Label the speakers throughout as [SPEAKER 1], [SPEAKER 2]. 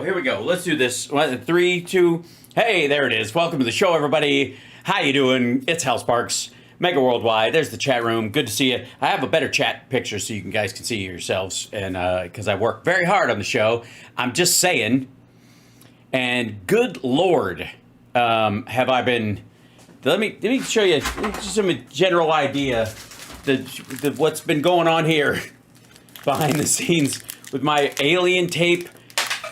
[SPEAKER 1] Here we go. Let's do this. 3, 2. Hey, there it is. Welcome to the show, everybody. How you doing? It's Hal Sparks, Mega Worldwide. There's the chat room. Good to see you. I have a better chat picture so you guys can see yourselves, and because I work very hard on the show. I'm just saying. And good Lord, have I been? Let me show you just some general idea the what's been going on here behind the scenes with my alien tape.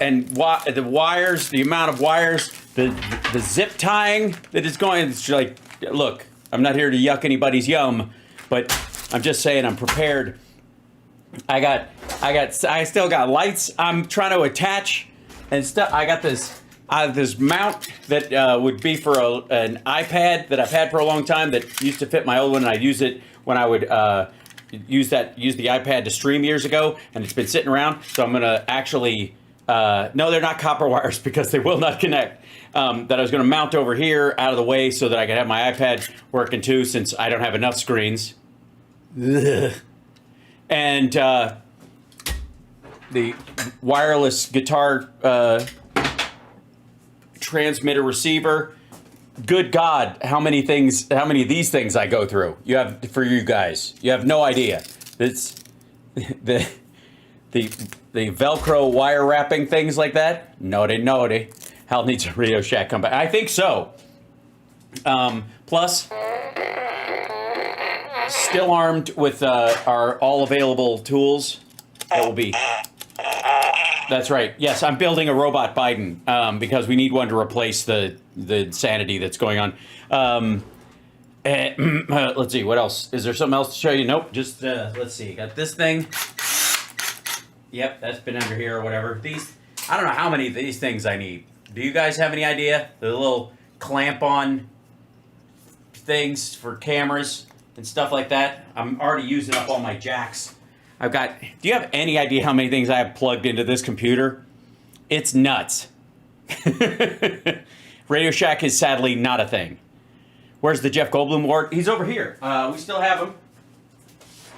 [SPEAKER 1] And the wires, the amount of wires, the zip tying that is going, it's like, look, I'm not here to yuck anybody's yum, but I'm just saying I'm prepared. I still got lights I'm trying to attach and stuff. I got this mount that would be for an iPad that I've had for a long time that used to fit my old one, and I'd use it when I would use the iPad to stream years ago, and it's been sitting around, so I'm gonna actually. No, they're not copper wires because they will not connect. That I was going to mount over here out of the way so that I could have my iPad working too, since I don't have enough screens. Ugh. And the wireless guitar transmitter receiver. Good God, how many of these things I go through? For you guys. You have no idea. It's the Velcro wire wrapping things like that. Naughty. Hal needs a Radio Shack comeback. I think so. Plus, still armed with our all available tools. That will be. That's right. Yes, I'm building a robot Biden because we need one to replace the insanity that's going on. Let's see. What else? Is there something else to show you? Nope. Just let's see. Got this thing. Yep, that's been under here or whatever. I don't know how many of these things I need. Do you guys have any idea? The little clamp-on things for cameras and stuff like that. I'm already using up all my jacks. Do you have any idea how many things I have plugged into this computer? It's nuts. Radio Shack is sadly not a thing. Where's the Jeff Goldblum award? He's over here. We still have him.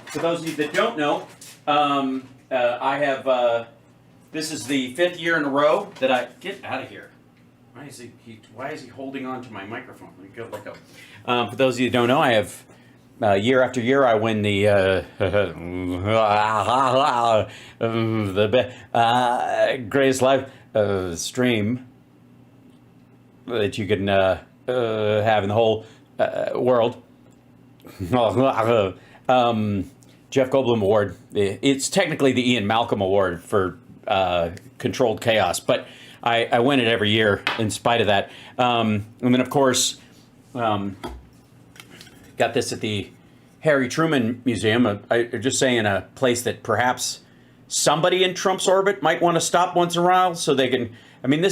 [SPEAKER 1] For those of you that don't know, I have, this is the 5th year in a row that I, get out of here. Why is he holding on to my microphone? Let me go let go. For those of you that don't know, I have, year after year, I win the greatest live stream that you can have in the whole world. Jeff Goldblum Award. It's technically the Ian Malcolm Award for controlled chaos, but I win it every year in spite of that. And then, of course, got this at the Harry Truman Museum. Just saying, a place that perhaps somebody in Trump's orbit might want to stop once in a while, so they can. I mean,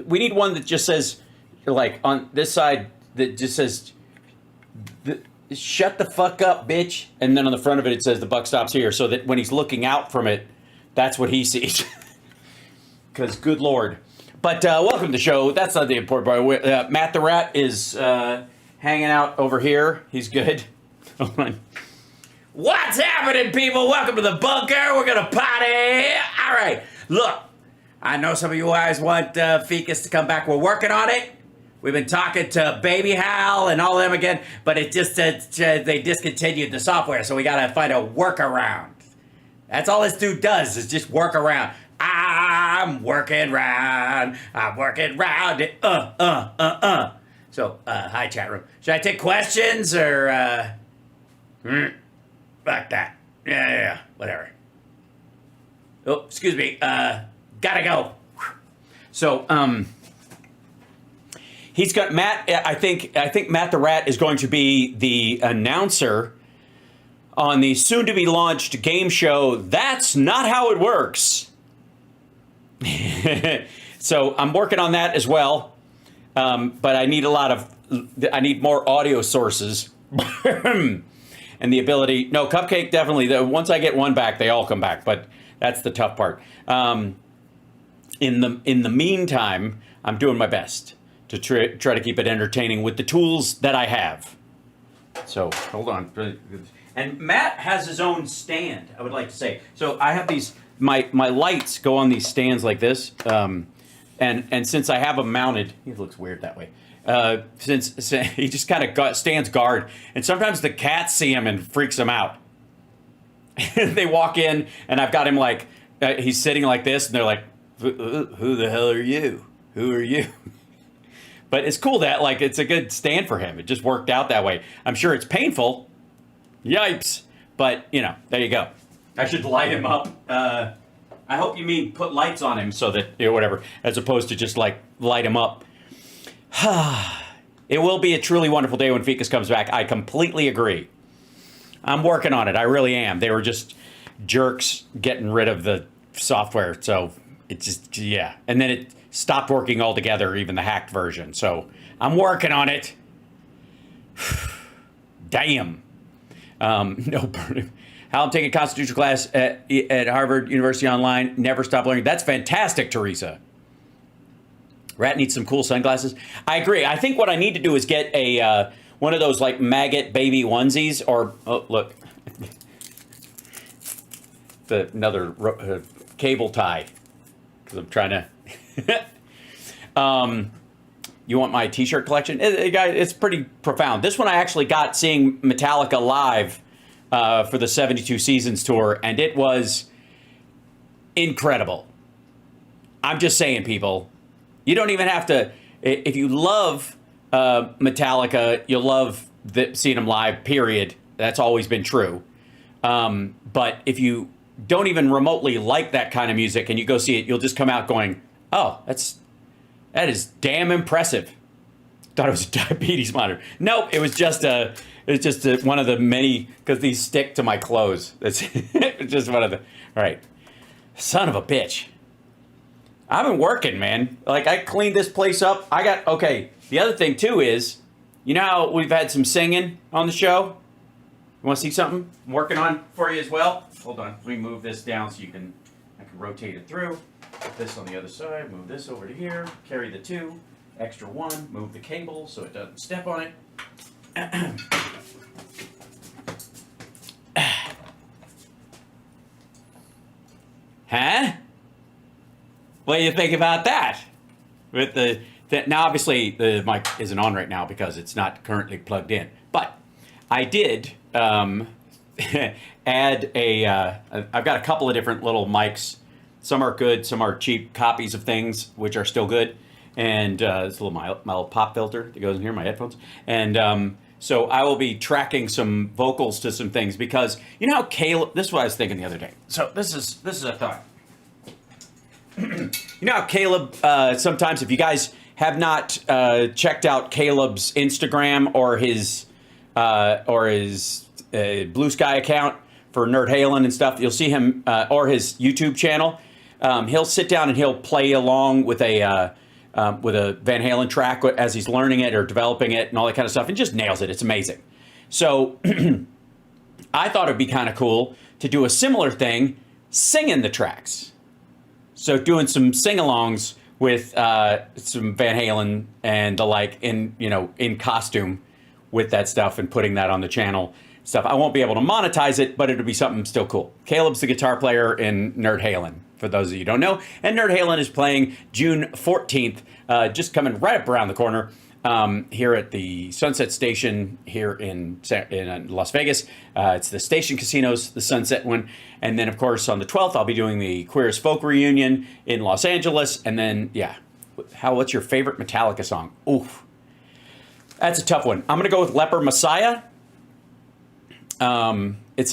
[SPEAKER 1] we need one that just says, like on this side, that just says. Shut the fuck up, bitch. And then on the front of it, it says the buck stops here, so that when he's looking out from it, that's what he sees. Because good Lord. But welcome to the show. That's not the important part. Matt the Rat is hanging out over here. He's good. Hold on. What's happening, people? Welcome to the bunker. We're going to party. All right. Look, I know some of you guys want Ficus to come back. We're working on it. We've been talking to Baby Hal and all of them again, but it just they discontinued the software, so we gotta find a workaround. That's all this dude does, is just work around. I'm working round it. So, hi chat room. Should I take questions or fuck that. Yeah, whatever. Oh, excuse me. Gotta go. So, he's got Matt. I think Matt the Rat is going to be the announcer on the soon-to-be-launched game show. That's not how it works. So I'm working on that as well, but I need more audio sources and the ability. No, Cupcake definitely. Once I get one back, they all come back. But that's the tough part. In the meantime, I'm doing my best to try to keep it entertaining with the tools that I have. So, hold on. And Matt has his own stand, I would like to say. So I have these, my lights go on these stands like this. And since I have him mounted, he looks weird that way. Since he just kind of stands guard, and sometimes the cats see him and freaks them out. They walk in, and I've got him like he's sitting like this, and they're like, "Who the hell are you? Who are you?" But it's cool that like it's a good stand for him. It just worked out that way. I'm sure it's painful. Yipes! But you know, there you go. I should light him up. I hope you mean put lights on him so that, you know, whatever, as opposed to just like light him up. It will be a truly wonderful day when Ficus comes back. I completely agree. I'm working on it. I really am. They were just jerks getting rid of the software. So it just, yeah. And then it stopped working altogether, even the hacked version. So I'm working on it. Damn. No burning. How I'm taking a constitutional class at Harvard University online. Never stop learning. That's fantastic, Teresa. Rat needs some cool sunglasses. I agree. I think what I need to do is get a one of those like maggot baby onesies, or oh look, another cable tie, because I'm trying to. You want my T-shirt collection? It's pretty profound. This one I actually got seeing Metallica live. For the 72 Seasons tour, and it was incredible. I'm just saying, people, you don't even have to, if you love Metallica, you'll love seeing them live, period. That's always been true. But if you don't even remotely like that kind of music and you go see it, you'll just come out going, oh, that is damn impressive. Thought it was a diabetes monitor. Nope, it was just one of the many, because these stick to my clothes. That's just one of the, all right. Son of a bitch. I've been working, man. Like, I cleaned this place up. Okay, the other thing, too, is, you know how we've had some singing on the show? You want to see something I'm working on for you as well? Hold on, let me move this down so I can rotate it through. Put this on the other side, move this over to here, carry the 2. Extra 1, move the cable so it doesn't step on it. Huh? What do you think about that? With now obviously the mic isn't on right now because it's not currently plugged in. But I did add I've got a couple of different little mics. Some are good, some are cheap copies of things which are still good. And it's a little my little pop filter that goes in here, my headphones. And so I will be tracking some vocals to some things because you know how Caleb. This is what I was thinking the other day. So this is a thought. You know how Caleb. Sometimes if you guys have not checked out Caleb's Instagram or his Blue Sky account for Nerd Halen and stuff, you'll see him or his YouTube channel. He'll sit down and he'll play along with a Van Halen track as he's learning it or developing it and all that kind of stuff, and just nails it. It's amazing. So I thought it'd be kind of cool to do a similar thing, singing the tracks. So doing some sing-alongs with some Van Halen and the like in costume with that stuff and putting that on the channel stuff. I won't be able to monetize it, but it'll be something still cool. Caleb's the guitar player in Nerd Halen, for those of you who don't know. And Nerd Halen is playing June 14th, just coming right up around the corner here at the Sunset Station here in Las Vegas. It's the Station Casinos, the Sunset one. And then, of course, on the 12th, I'll be doing the Queer as Folk reunion in Los Angeles. And then, yeah, what's your favorite Metallica song? Oof. That's a tough one. I'm going to go with Leper Messiah. That's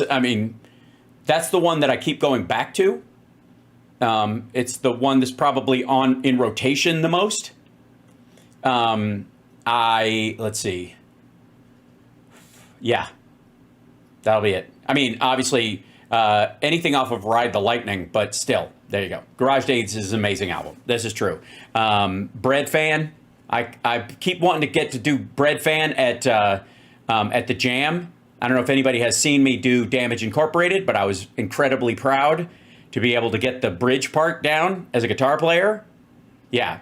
[SPEAKER 1] the one that I keep going back to. It's the one that's probably in rotation the most. Let's see. Yeah, that'll be it. I mean, obviously, anything off of Ride the Lightning, but still, there you go. Garage Days is an amazing album. This is true. Bread Fan. I keep wanting to get to do Bread Fan at the Jam. I don't know if anybody has seen me do Damage Incorporated, but I was incredibly proud to be able to get the bridge part down as a guitar player. Yeah.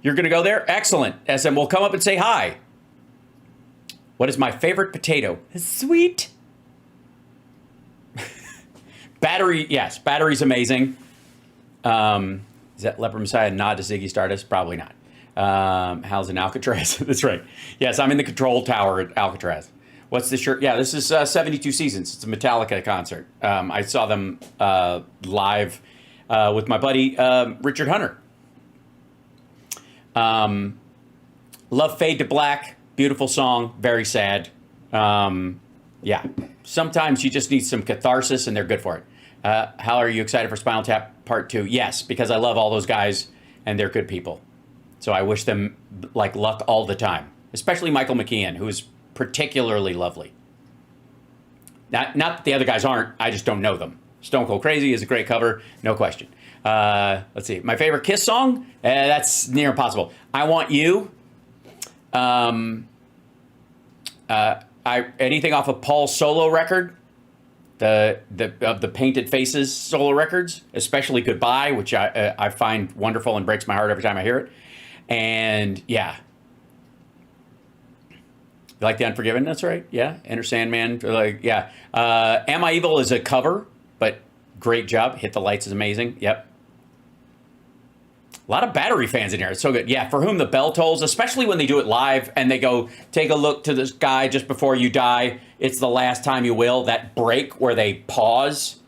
[SPEAKER 1] You're going to go there? Excellent. SM will come up and say hi. What is my favorite potato? Sweet. Battery, yes. Battery's amazing. Is that Leopard Messiah a nod to Ziggy Stardust? Probably not. How's in Alcatraz? That's right. Yes, I'm in the control tower at Alcatraz. What's this shirt? Yeah, this is 72 Seasons. It's a Metallica concert. I saw them live with my buddy Richard Hunter. Love Fade to Black. Beautiful song. Very sad. Yeah. Sometimes you just need some catharsis, and they're good for it. How are you excited for Spinal Tap Part 2? Yes, because I love all those guys, and they're good people. So I wish them like luck all the time, especially Michael McKean, who is particularly lovely. Not that the other guys aren't, I just don't know them. Stone Cold Crazy is a great cover, no question. Let's see, my favorite Kiss song? That's near impossible. I Want You. Anything off of Paul's solo record, the Painted Faces solo records, especially Goodbye, which I find wonderful and breaks my heart every time I hear it. And yeah. You like The Unforgiven? That's right. Yeah. Enter Sandman. Like, yeah. Am I Evil is a cover, but great job. Hit the Lights is amazing. Yep. A lot of Battery fans in here. It's so good. Yeah. For Whom the Bell Tolls, especially when they do it live and they go, take a look to the sky just before you die. It's the last time you will. That break where they pause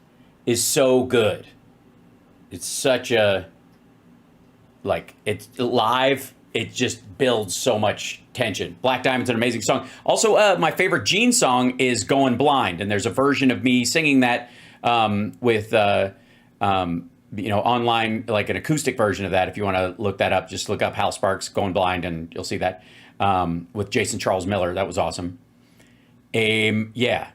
[SPEAKER 1] is so good. It's such a, like, it's live. It just builds so much tension. Black Diamond's an amazing song. Also, my favorite Gene song is Going Blind. And there's a version of me singing that with, you know, online, like an acoustic version of that. If you want to look that up, just look up Hal Sparks Going Blind and you'll see that with Jason Charles Miller. That was awesome. Yeah.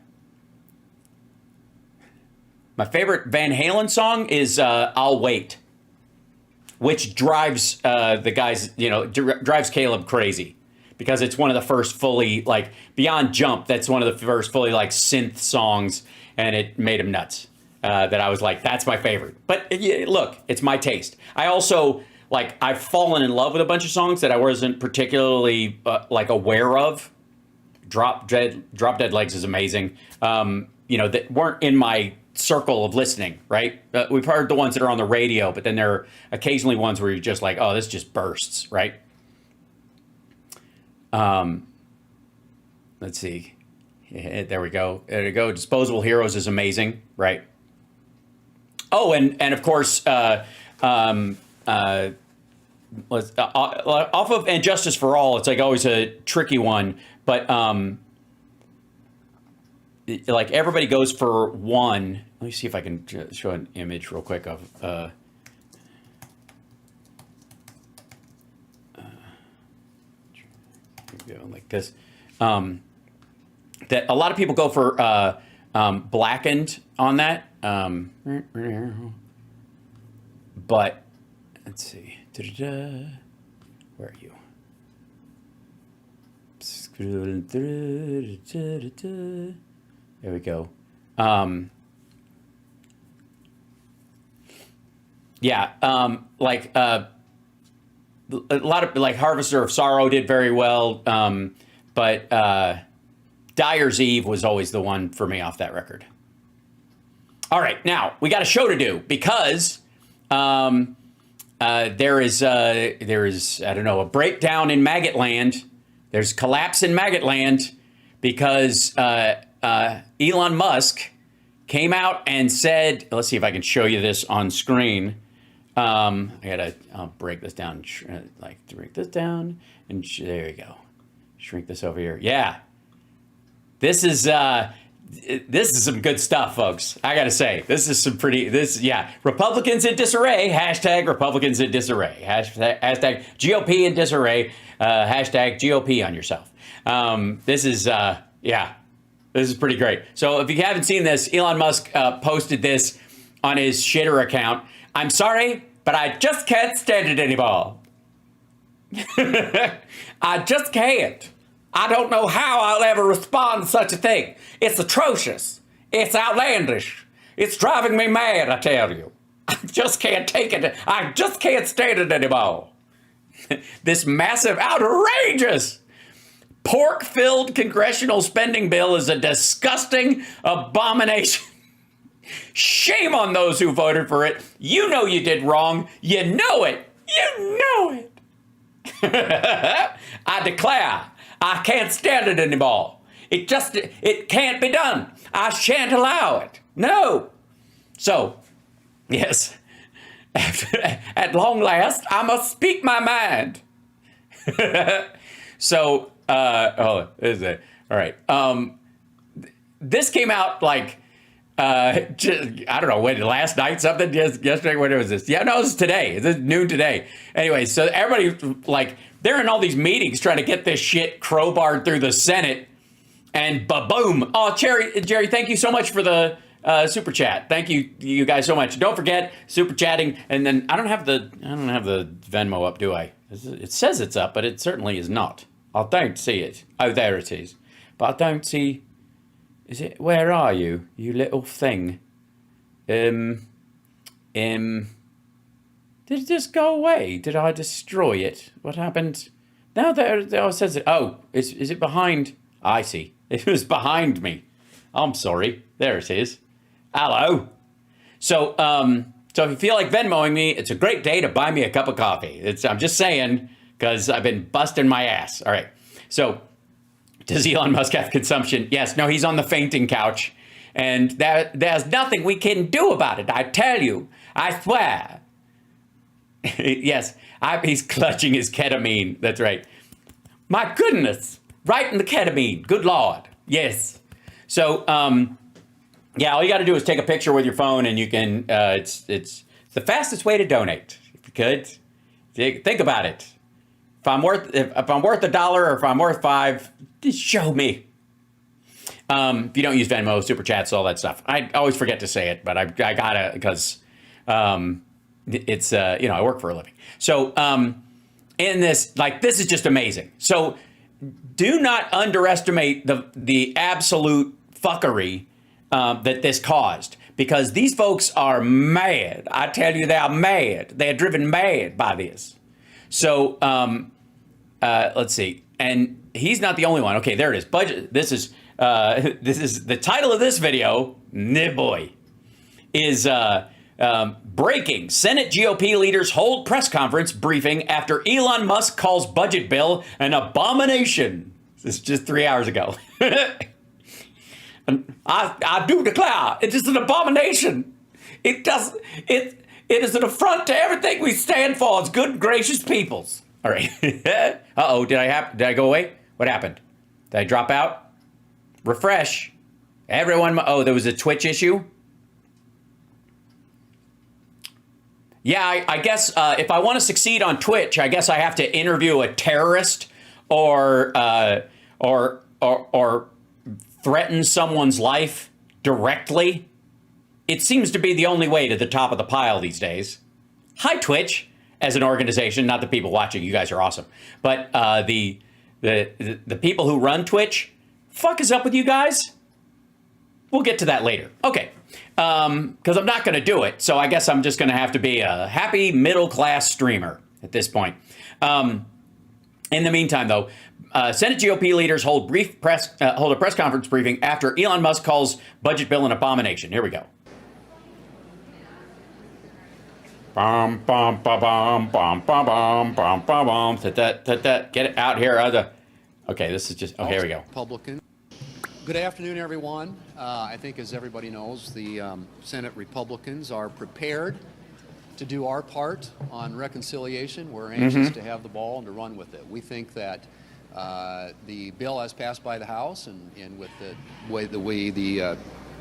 [SPEAKER 1] My favorite Van Halen song is I'll Wait, which drives the guys, you know, drives Caleb crazy because it's one of the first fully, like, beyond Jump, that's one of the first fully, like, synth songs, and it made him nuts. That I was like, that's my favorite. But look, it's my taste. I also, like, I've fallen in love with a bunch of songs that I wasn't particularly, like, aware of. Drop Dead Legs is amazing. You know, that weren't in my circle of listening, right? We've heard the ones that are on the radio, but then there are occasionally ones where you're just like, oh, this just bursts, right? Let's see. Yeah, there we go. There we go. Disposable Heroes is amazing, right? Oh, and of course, off of And Justice for All, it's like always a tricky one, but like everybody goes for one. Let me see if I can show an image real quick of like this. That a lot of people go for Blackened on that. But let's see. Where are you? There we go. Yeah. Like a lot of, like, Harvester of Sorrow did very well. But Dyer's Eve was always the one for me off that record. All right, now we got a show to do because there is I don't know, a breakdown in Maggot Land. There's collapse in Maggot Land because Elon Musk came out and said, let's see if I can show you this on screen. I'll break this down, like break this down, and there you go. Shrink this over here. Yeah, this is some good stuff, folks. I gotta say, this is some pretty. Yeah, Republicans in disarray. Hashtag Republicans in disarray. Hashtag GOP in disarray. Hashtag GOP on yourself. This is yeah, this is pretty great. So if you haven't seen this, Elon Musk posted this on his shitter account. I'm sorry, but I just can't stand it anymore. I just can't. I don't know how I'll ever respond to such a thing. It's atrocious. It's outlandish. It's driving me mad, I tell you. I just can't take it. I just can't stand it anymore. This massive, outrageous, pork-filled congressional spending bill is a disgusting abomination. Shame on those who voted for it. You know you did wrong. You know it. You know it. I declare, I can't stand it anymore. It can't be done. I shan't allow it. No. So, yes, at long last, I must speak my mind. So, is it? All right. This came out like, I don't know, when, last night, something, yesterday, when was this? Yeah, no, it was today. It's noon today. Anyway, so everybody, like, they're in all these meetings trying to get this shit crowbarred through the Senate, and ba-boom. Oh, Jerry, thank you so much for the super chat. Thank you guys so much. Don't forget super chatting. And then I don't have the Venmo up, do I? It says it's up, but it certainly is not. I don't see it. Oh, there it is. But I don't see. Is it? Where are you? You little thing. Did it just go away? Did I destroy it? What happened? Now there it says it. Oh, is it behind? I see. It was behind me. I'm sorry. There it is. Hello. So if you feel like Venmoing me, it's a great day to buy me a cup of coffee. I'm just saying, because I've been busting my ass. All right. So does Elon Musk have consumption? Yes. No, he's on the fainting couch. And there's nothing we can do about it. I tell you. I swear. Yes. He's clutching his ketamine. That's right. My goodness. Right in the ketamine. Good Lord. Yes. So, yeah, all you got to do is take a picture with your phone, and you can. It's the fastest way to donate. If you could, think about it. If I'm worth $1 or if I'm worth $5, just show me. If you don't use Venmo, Super Chats, all that stuff. I always forget to say it, but I gotta, because it's I work for a living. So in this, like, this is just amazing. So do not underestimate the absolute fuckery that this caused, because these folks are mad. I tell you, they are mad. They are driven mad by this. So let's see. And he's not the only one. Okay, there it is. Budget. This is the title of this video. Boy, is breaking. Senate GOP leaders hold press conference briefing after Elon Musk calls budget bill an abomination. This is just 3 hours ago. I do declare it is an abomination. It is an affront to everything we stand for as good and gracious peoples. All right. Uh-oh, did I go away? What happened? Did I drop out? Refresh. Everyone, oh, there was a Twitch issue? Yeah, I guess if I want to succeed on Twitch, I guess I have to interview a terrorist or threaten someone's life directly. It seems to be the only way to the top of the pile these days. Hi, Twitch, as an organization, not the people watching. You guys are awesome. But the people who run Twitch, fuck is up with you guys? We'll get to that later. Okay. Because I'm not going to do it. So I guess I'm just going to have to be a happy middle-class streamer at this point. In the meantime, though, Senate GOP leaders hold a press conference briefing after Elon Musk calls budget bill an abomination. Here we go. Bum, bum, ba, bum, bum, bum, bum, bum, bum, bum. Get it out here. Okay, this is just... Oh, here we go.
[SPEAKER 2] Republican. Good afternoon, everyone. I think, as everybody knows, the Senate Republicans are prepared to do our part on reconciliation. We're anxious to have the ball and to run with it. We think that the bill as passed by the House and with the way the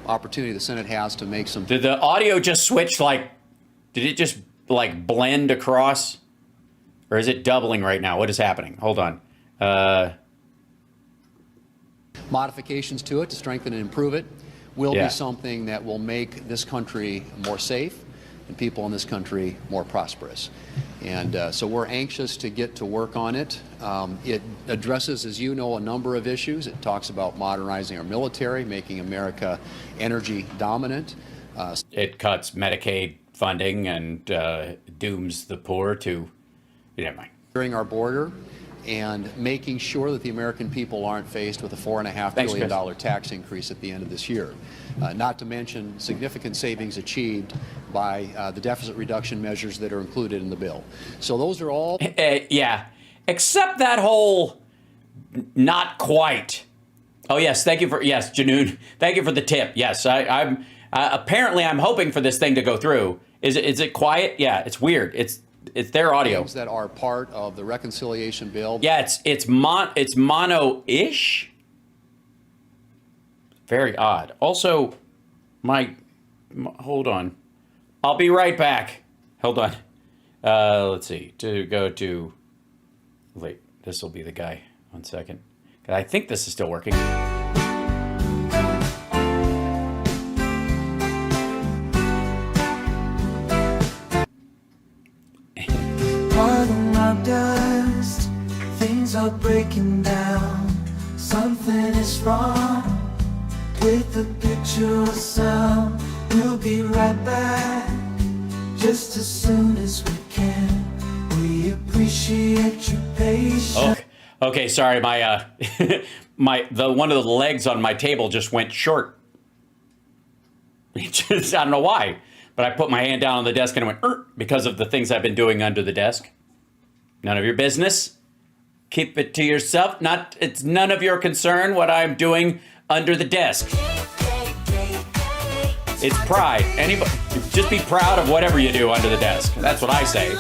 [SPEAKER 2] opportunity the Senate has to make some...
[SPEAKER 1] Did the audio just switch, like... Did it just, like, blend across? Or is it doubling right now? What is happening? Hold on.
[SPEAKER 2] Modifications to it to strengthen and improve it will be something that will make this country more safe and people in this country more prosperous. And so we're anxious to get to work on it. It addresses, as you know, a number of issues. It talks about modernizing our military, making America energy dominant.
[SPEAKER 1] It cuts Medicaid funding and dooms the poor to... Never mind.
[SPEAKER 2] During our border and making sure that the American people aren't faced with a $4.5 billion tax increase at the end of this year. Not to mention significant savings achieved by the deficit reduction measures that are included in the bill. So those are all...
[SPEAKER 1] Yeah, except that whole not quite. Oh, yes, thank you for... Yes, Janoon, thank you for the tip. Yes, I'm... apparently, I'm hoping for this thing to go through. Is it quiet? Yeah, it's weird. It's their audio.
[SPEAKER 2] Things that are part of the reconciliation bill.
[SPEAKER 1] Yeah, it's mono-ish. Very odd. Also, hold on. I'll be right back. Hold on. Let's see. Wait, this will be the guy. 1 second. I think this is still working.
[SPEAKER 3] Dust, things are breaking down. Something is wrong with the picture or sound. We'll be right back just as soon as we can. We appreciate your patience.
[SPEAKER 1] Okay, sorry, my one of the legs on my table just went short. I don't know why, but I put my hand down on the desk and it went because of the things I've been doing under the desk. None of your business. Keep it to yourself. It's none of your concern what I'm doing under the desk. It's pride. Anybody, just be proud of whatever you do under the desk. That's what I say.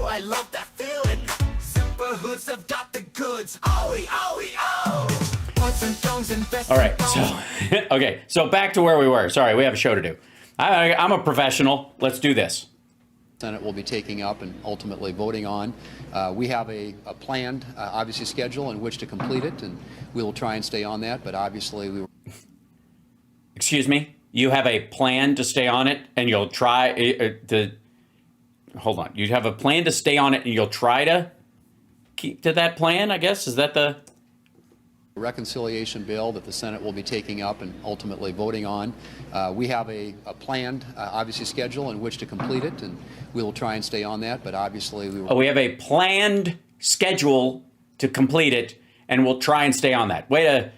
[SPEAKER 3] I love that feeling. Super hoods have got the goods.
[SPEAKER 1] All right, so back to where we were. Sorry, we have a show to do. I'm a professional. Let's do this.
[SPEAKER 2] Senate will be taking up and ultimately voting on. We have a planned, obviously, schedule in which to complete it, and we will try and stay on that, but obviously we...
[SPEAKER 1] Excuse me? You have a plan to stay on it, and you'll try to... Hold on. You have a plan to stay on it, and you'll try to keep to that plan, I guess? Is that the...
[SPEAKER 2] reconciliation bill that the Senate will be taking up and ultimately voting on. We have a planned, obviously, schedule in which to complete it, and we will try and stay on that, but obviously we will...
[SPEAKER 1] we have a planned schedule to complete it, and we'll try and stay on that. Way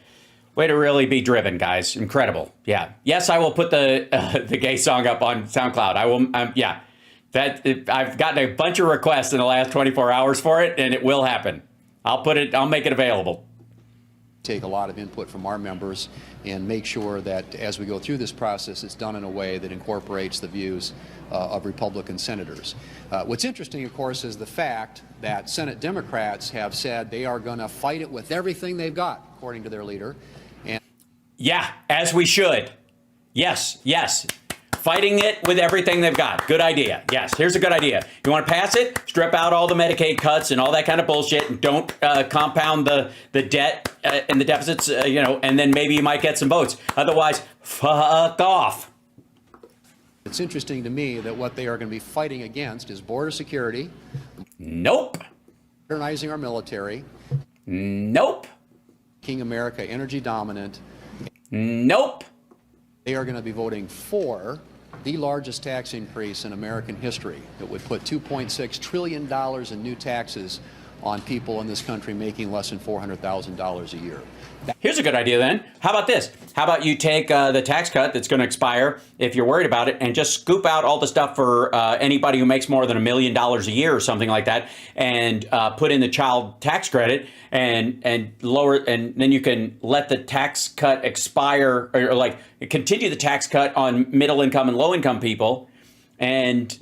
[SPEAKER 1] to really be driven, guys. Incredible. Yeah. Yes, I will put the gay song up on SoundCloud. I will, yeah. I've gotten a bunch of requests in the last 24 hours for it, and it will happen. I'll make it available.
[SPEAKER 2] Take a lot of input from our members and make sure that as we go through this process, it's done in a way that incorporates the views of Republican senators. What's interesting, of course, is the fact that Senate Democrats have said they are going to fight it with everything they've got, according to their leader. And
[SPEAKER 1] yeah, as we should. Yes. Fighting it with everything they've got. Good idea. Yes, here's a good idea. You want to pass it? Strip out all the Medicaid cuts and all that kind of bullshit, and don't compound the debt and the deficits, and then maybe you might get some votes. Otherwise, fuck off.
[SPEAKER 2] It's interesting to me that what they are going to be fighting against is border security.
[SPEAKER 1] Nope.
[SPEAKER 2] Modernizing our military.
[SPEAKER 1] Nope.
[SPEAKER 2] Making America energy dominant.
[SPEAKER 1] Nope.
[SPEAKER 2] They are going to be voting for the largest tax increase in American history. It would put $2.6 trillion in new taxes on people in this country making less than $400,000 a year.
[SPEAKER 1] Here's a good idea then. How about this? How about you take the tax cut that's going to expire, if you're worried about it, and just scoop out all the stuff for anybody who makes more than $1 million a year or something like that, and put in the child tax credit and lower, and then you can let the tax cut expire, or like continue the tax cut on middle income and low income people, and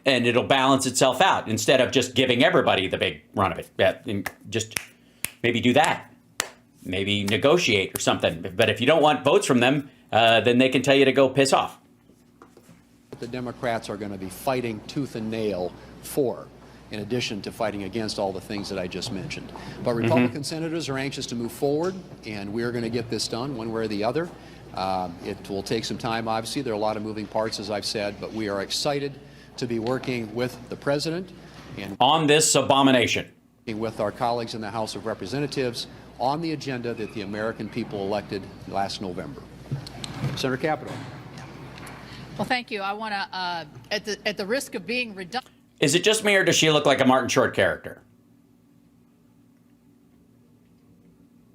[SPEAKER 1] it'll balance itself out instead of just giving everybody the big run of it. Yeah, and just maybe do that. Maybe negotiate or something. But if you don't want votes from them, then they can tell you to go piss off.
[SPEAKER 2] The Democrats are going to be fighting tooth and nail for, in addition to fighting against all the things that I just mentioned. But Republican senators are anxious to move forward, and we're going to get this done one way or the other. It will take some time, obviously. There are a lot of moving parts, as I've said, but we are excited to be working with the president and
[SPEAKER 1] on this abomination,
[SPEAKER 2] with our colleagues in the House of Representatives on the agenda that the American people elected last November. Senator Capito.
[SPEAKER 4] Well, thank you. I want to, at the risk of being redundant.
[SPEAKER 1] Is it just me, or does she look like a Martin Short character?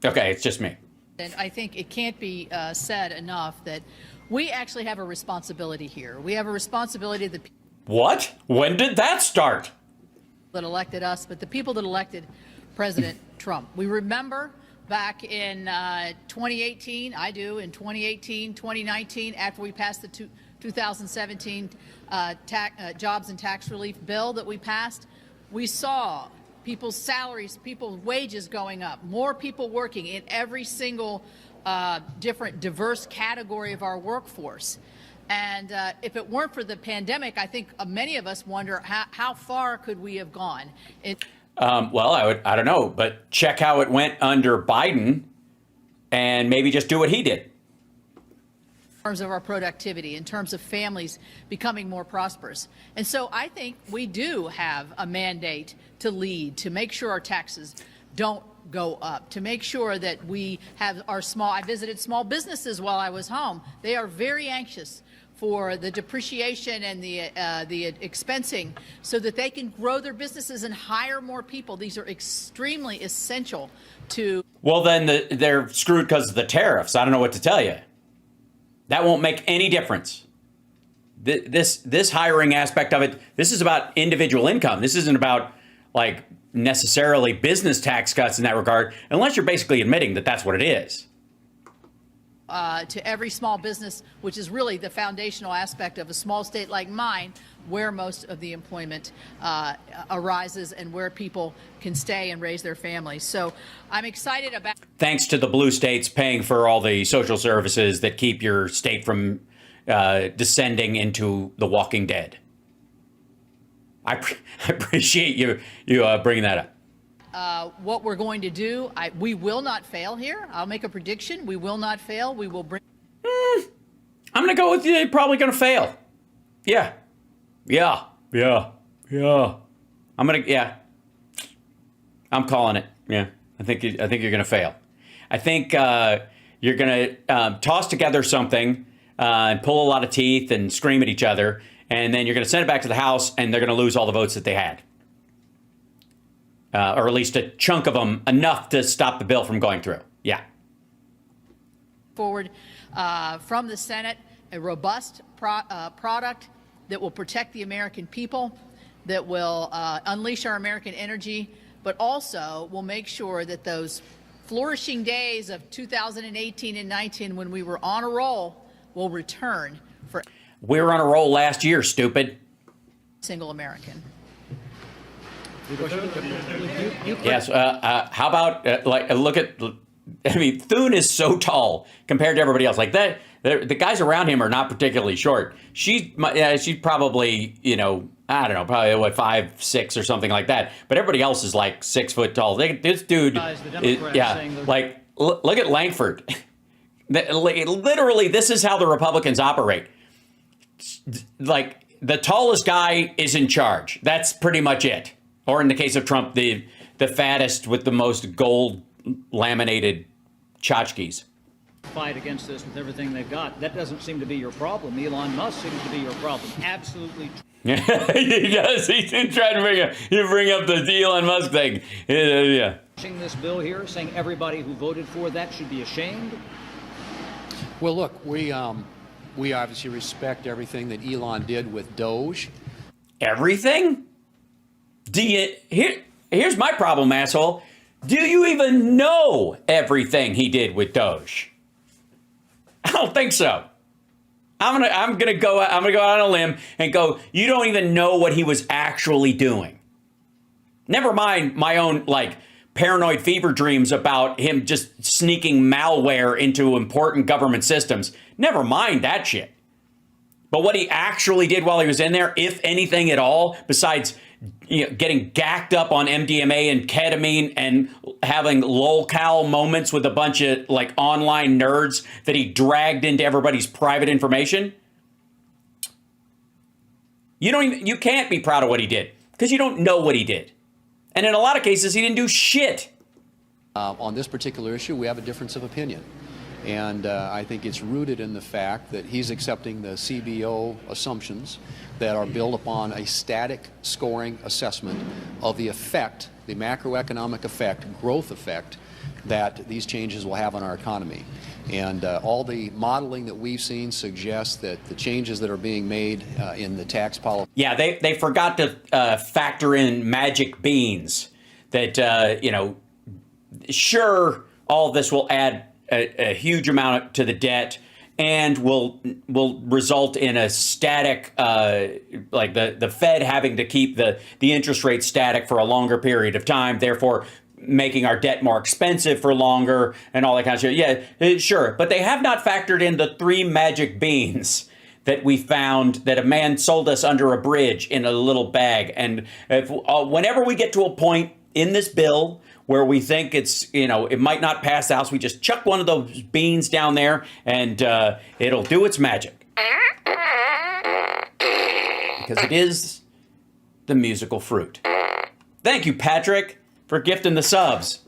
[SPEAKER 1] Okay, it's just me.
[SPEAKER 4] And I think it can't be said enough that we actually have a responsibility here. We have a responsibility to the people
[SPEAKER 1] What? When did that start?
[SPEAKER 4] that elected us, but the people that elected President Trump. We remember back in 2018, I do, in 2018, 2019, after we passed the 2017 jobs and tax relief bill that we passed, we saw people's salaries, people's wages going up, more people working in every single different diverse category of our workforce. And if it weren't for the pandemic, I think many of us wonder how far could we have gone?
[SPEAKER 1] Well, I don't know, but check how it went under Biden and maybe just do what he did.
[SPEAKER 4] In terms of our productivity, in terms of families becoming more prosperous. And so I think we do have a mandate to lead, to make sure our taxes don't go up, to make sure that we have our I visited small businesses while I was home. They are very anxious for the depreciation and the expensing so that they can grow their businesses and hire more people. These are extremely essential to...
[SPEAKER 1] Well, then they're screwed because of the tariffs. I don't know what to tell you. That won't make any difference. This hiring aspect of it, this is about individual income. This isn't about, like, necessarily business tax cuts in that regard, unless you're basically admitting that that's what it is.
[SPEAKER 4] To every small business, which is really the foundational aspect of a small state like mine, where most of the employment arises and where people can stay and raise their families. So I'm excited about...
[SPEAKER 1] Thanks to the blue states paying for all the social services that keep your state from descending into The Walking Dead. I appreciate you bringing that up.
[SPEAKER 4] What we're going to do, we will not fail here. I'll make a prediction. We will not fail. We will bring...
[SPEAKER 1] I'm going to go with you. You're probably going to fail. Yeah. I'm calling it. Yeah. I think you're going to fail. I think you're going to toss together something and pull a lot of teeth and scream at each other. And then you're going to send it back to the House, and they're going to lose all the votes that they had. Or at least a chunk of them, enough to stop the bill from going through. Yeah.
[SPEAKER 4] Forward from the Senate, a robust product that will protect the American people, that will unleash our American energy, but also will make sure that those flourishing days of 2018 and 19, when we were on a roll, will return for...
[SPEAKER 1] We were on a roll last year, stupid.
[SPEAKER 4] Single American.
[SPEAKER 1] Yes. How about look at? I mean, Thune is so tall compared to everybody else. Like that, the guys around him are not particularly short. She's probably, I don't know, probably what, 5'6" or something like that. But everybody else is like 6 foot tall. This dude, like look at Langford. Literally, this is how the Republicans operate. Like the tallest guy is in charge. That's pretty much it. Or in the case of Trump, the fattest with the most gold laminated tchotchkes.
[SPEAKER 5] Fight against this with everything they've got. That doesn't seem to be your problem. Elon Musk seems to be your problem. Absolutely.
[SPEAKER 1] He does. He's trying to bring up the Elon Musk thing. Yeah.
[SPEAKER 5] This bill here, saying everybody who voted for that should be ashamed.
[SPEAKER 2] Well, look, we obviously respect everything that Elon did with Doge.
[SPEAKER 1] Everything? Here's my problem, asshole. Do you even know everything he did with Doge? I don't think so. I'm gonna go out on a limb and go, you don't even know what he was actually doing. Never mind my own paranoid fever dreams about him just sneaking malware into important government systems. Never mind that shit. But what he actually did while he was in there, if anything at all, besides getting gacked up on MDMA and ketamine and having lol-cal moments with a bunch of online nerds that he dragged into everybody's private information. You can't be proud of what he did because you don't know what he did. And in a lot of cases, he didn't do shit.
[SPEAKER 2] On this particular issue, we have a difference of opinion. And I think it's rooted in the fact that he's accepting the CBO assumptions that are built upon a static scoring assessment of the effect, the macroeconomic effect, growth effect, that these changes will have on our economy. And all the modeling that we've seen suggests that the changes that are being made in the tax policy.
[SPEAKER 1] Yeah, they forgot to factor in magic beans. That, you know, sure, all of this will add a huge amount to the debt and will result in a static, like the Fed having to keep the interest rate static for a longer period of time, therefore making our debt more expensive for longer and all that kind of shit. Yeah, sure. But they have not factored in the 3 magic beans that we found that a man sold us under a bridge in a little bag. And if, whenever we get to a point in this bill where we think it's, you know, it might not pass the House, we just chuck one of those beans down there and it'll do its magic. Because it is the musical fruit. Thank you, Patrick, for gifting the subs.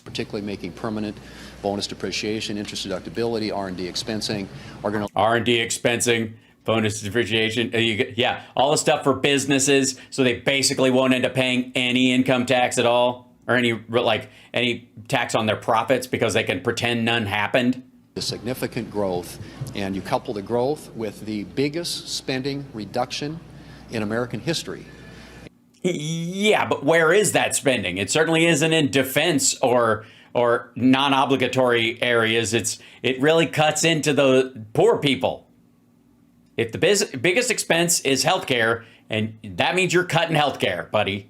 [SPEAKER 2] Particularly making permanent bonus depreciation, interest deductibility, R&D expensing are going to...
[SPEAKER 1] R&D expensing, bonus depreciation, yeah, all the stuff for businesses, so they basically won't end up paying any income tax at all, or any tax on their profits because they can pretend none happened.
[SPEAKER 2] The significant growth, and you couple the growth with the biggest spending reduction in American history.
[SPEAKER 1] Yeah, but where is that spending? It certainly isn't in defense or non-obligatory areas. It really cuts into the poor people. If the biggest expense is healthcare, and that means you're cutting healthcare, buddy,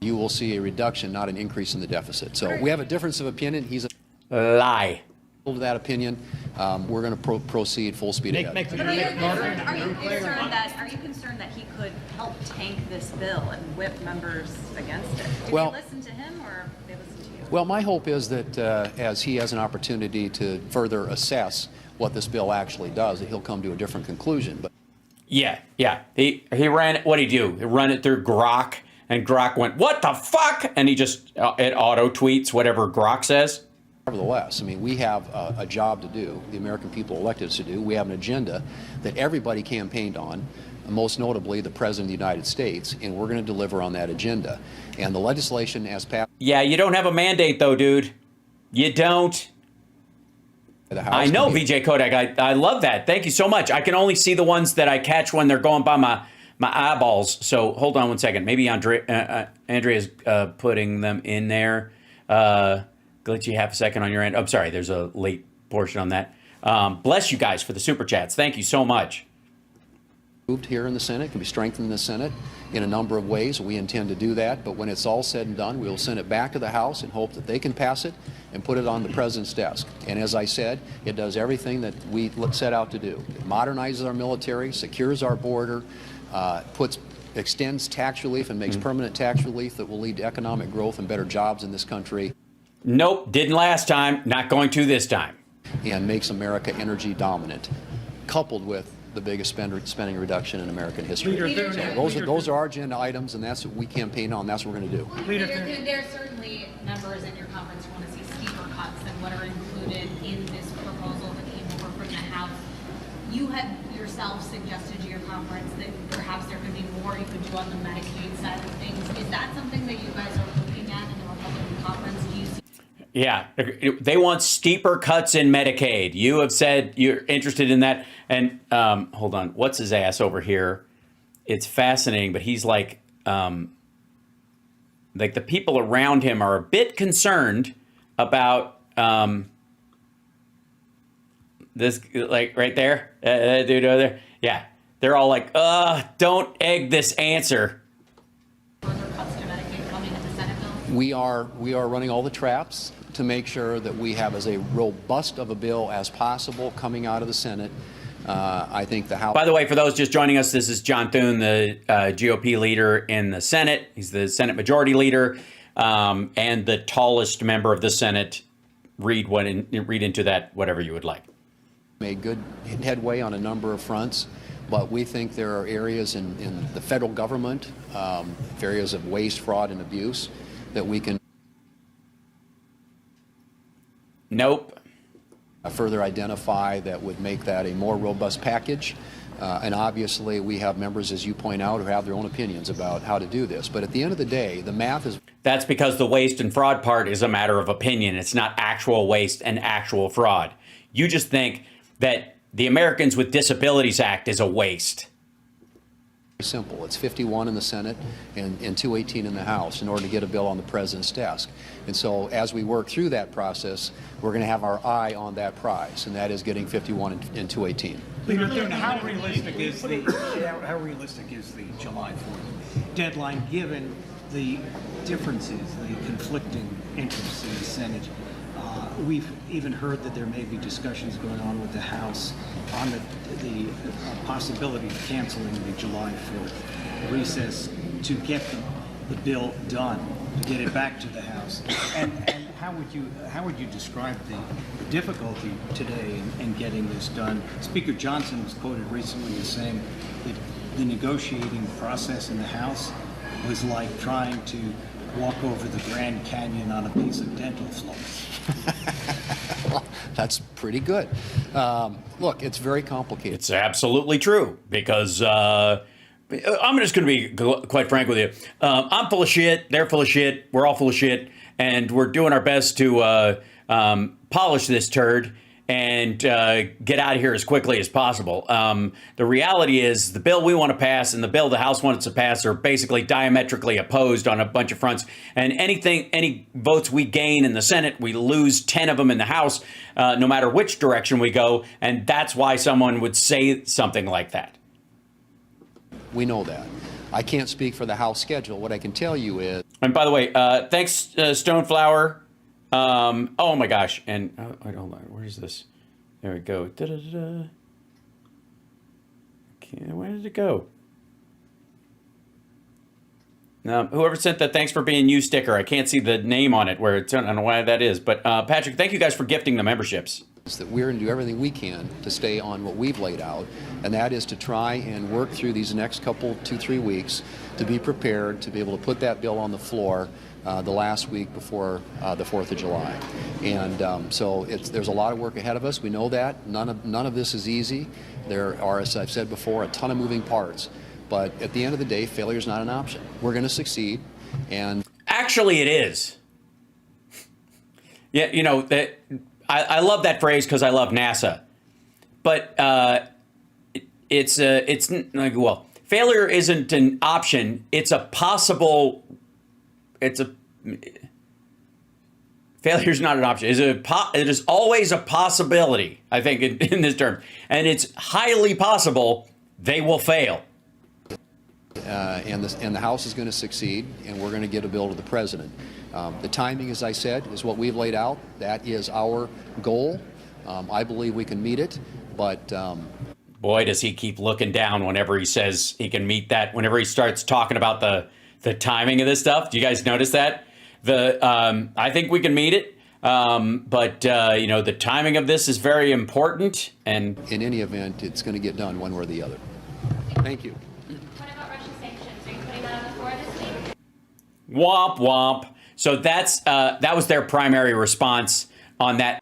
[SPEAKER 2] you will see a reduction, not an increase in the deficit. So we have a difference of opinion. He's a
[SPEAKER 1] lie.
[SPEAKER 2] To that opinion. We're going to proceed full speed ahead.
[SPEAKER 6] Are you concerned that he could help tank this bill and whip members against it? Did
[SPEAKER 2] Well,
[SPEAKER 6] they listen to him or they listen to you?
[SPEAKER 2] Well, my hope is that as he has an opportunity to further assess what this bill actually does, that he'll come to a different conclusion. But
[SPEAKER 1] yeah. He ran, what'd he do? He run it through Grok, and Grok went, "What the fuck?" And he just, it auto tweets whatever Grok says.
[SPEAKER 2] Nevertheless, I mean, we have a job to do, the American people elected us to do. We have an agenda that everybody campaigned on, most notably the President of the United States, and we're going to deliver on that agenda. And the legislation as passed...
[SPEAKER 1] Yeah, you don't have a mandate, though, dude. You don't.
[SPEAKER 2] The House
[SPEAKER 1] I know, VJ Kodak. I love that. Thank you so much. I can only see the ones that I catch when they're going by my eyeballs. So hold on one second. Maybe Andrea's putting them in there. Glitchy half a second on your end. I'm sorry, there's a late portion on that. Bless you guys for the super chats. Thank you so much.
[SPEAKER 2] Moved here in the Senate, can be strengthened in the Senate in a number of ways. We intend to do that, but when it's all said and done, we'll send it back to the House and hope that they can pass it and put it on the President's desk. And as I said, it does everything that we set out to do. It modernizes our military, secures our border, extends tax relief and makes permanent tax relief that will lead to economic growth and better jobs in this country.
[SPEAKER 1] Nope, didn't last time, not going to this time.
[SPEAKER 2] And makes America energy dominant, coupled with the biggest spending reduction in American history. So those are our agenda items, and that's what we campaign on. That's what we're going to do.
[SPEAKER 7] There are certainly members in your conference who want to see steeper cuts than what are included in this proposal that came over from the House. You had yourself suggested to your conference that perhaps there could be more you could do on the Medicaid side of things. Is that something that you guys are looking at in the Republican conference? Do you see?
[SPEAKER 1] Yeah, they want steeper cuts in Medicaid. You have said you're interested in that. And hold on, what's his ass over here? It's fascinating, but he's like the people around him are a bit concerned about this, like right there, dude over there. Yeah, they're all like, don't egg this answer.
[SPEAKER 2] We are running all the traps to make sure that we have as a robust of a bill as possible coming out of the Senate. I think the House...
[SPEAKER 1] By the way, for those just joining us, this is John Thune, the GOP leader in the Senate. He's the Senate Majority Leader and the tallest member of the Senate. Read into that whatever you would like.
[SPEAKER 2] Made good headway on a number of fronts, but we think there are areas in the federal government, areas of waste, fraud, and abuse that we can...
[SPEAKER 1] Nope.
[SPEAKER 2] further identify that would make that a more robust package. And obviously, we have members, as you point out, who have their own opinions about how to do this. But at the end of the day, the math is...
[SPEAKER 1] That's because the waste and fraud part is a matter of opinion. It's not actual waste and actual fraud. You just think that the Americans with Disabilities Act is a waste.
[SPEAKER 2] Simple. It's 51 in the Senate and 218 in the House in order to get a bill on the president's desk. And so as we work through that process, we're going to have our eye on that prize, and that is getting 51 and 218.
[SPEAKER 8] Leader Thune, how realistic is the July 4th deadline, given the differences, the conflicting interests in the Senate? We've even heard that there may be discussions going on with the House on the possibility of canceling the July 4th recess to get the bill done, to get it back to the House. And how would you describe the difficulty today in getting this done? Speaker Johnson was quoted recently as saying that the negotiating process in the House was like trying to walk over the Grand Canyon on a piece of dental floss.
[SPEAKER 2] Well, that's pretty good. Look, it's very complicated.
[SPEAKER 1] It's absolutely true, because I'm just going to be quite frank with you. I'm full of shit. They're full of shit. We're all full of shit. And we're doing our best to polish this turd and get out of here as quickly as possible. The reality is the bill we want to pass and the bill the House wants to pass are basically diametrically opposed on a bunch of fronts. And any votes we gain in the Senate, we lose 10 of them in the House, no matter which direction we go. And that's why someone would say something like that.
[SPEAKER 2] We know that. I can't speak for the House schedule. What I can tell you is...
[SPEAKER 1] And by the way, thanks, Stoneflower. Oh my gosh. And hold on, where is this? There we go. Da-da-da-da. Okay, where did it go? Whoever sent that thanks for being you sticker, I can't see the name on it where it's, I don't know why that is, but Patrick, thank you guys for gifting the memberships.
[SPEAKER 2] That we're going to do everything we can to stay on what we've laid out, and that is to try and work through these next couple, 2-3 weeks to be prepared to be able to put that bill on the floor the last week before the 4th of July. And so there's a lot of work ahead of us. We know that. None of this is easy. There are, as I've said before, a ton of moving parts. But at the end of the day, failure is not an option. We're going to succeed. And actually,
[SPEAKER 1] it is. Yeah, you know, that I love that phrase because I love NASA. But it's like, well, failure isn't an option. It's a possible. Failure's not an option. It is always a possibility, I think, in this term. And it's highly possible they will fail.
[SPEAKER 2] And the House is going to succeed, and we're going to get a bill to the president. The timing, as I said, is what we've laid out. That is our goal. I believe we can meet it, but...
[SPEAKER 1] Boy, does he keep looking down whenever he says he can meet that, whenever he starts talking about the timing of this stuff. Do you guys notice that? I think we can meet it, but you know, the timing of this is very important. And
[SPEAKER 2] in any event, it's going to get done one way or the other. Thank you.
[SPEAKER 7] What about Russian sanctions? Are you putting that on the floor this week?
[SPEAKER 1] Womp womp. So that was their primary response on that.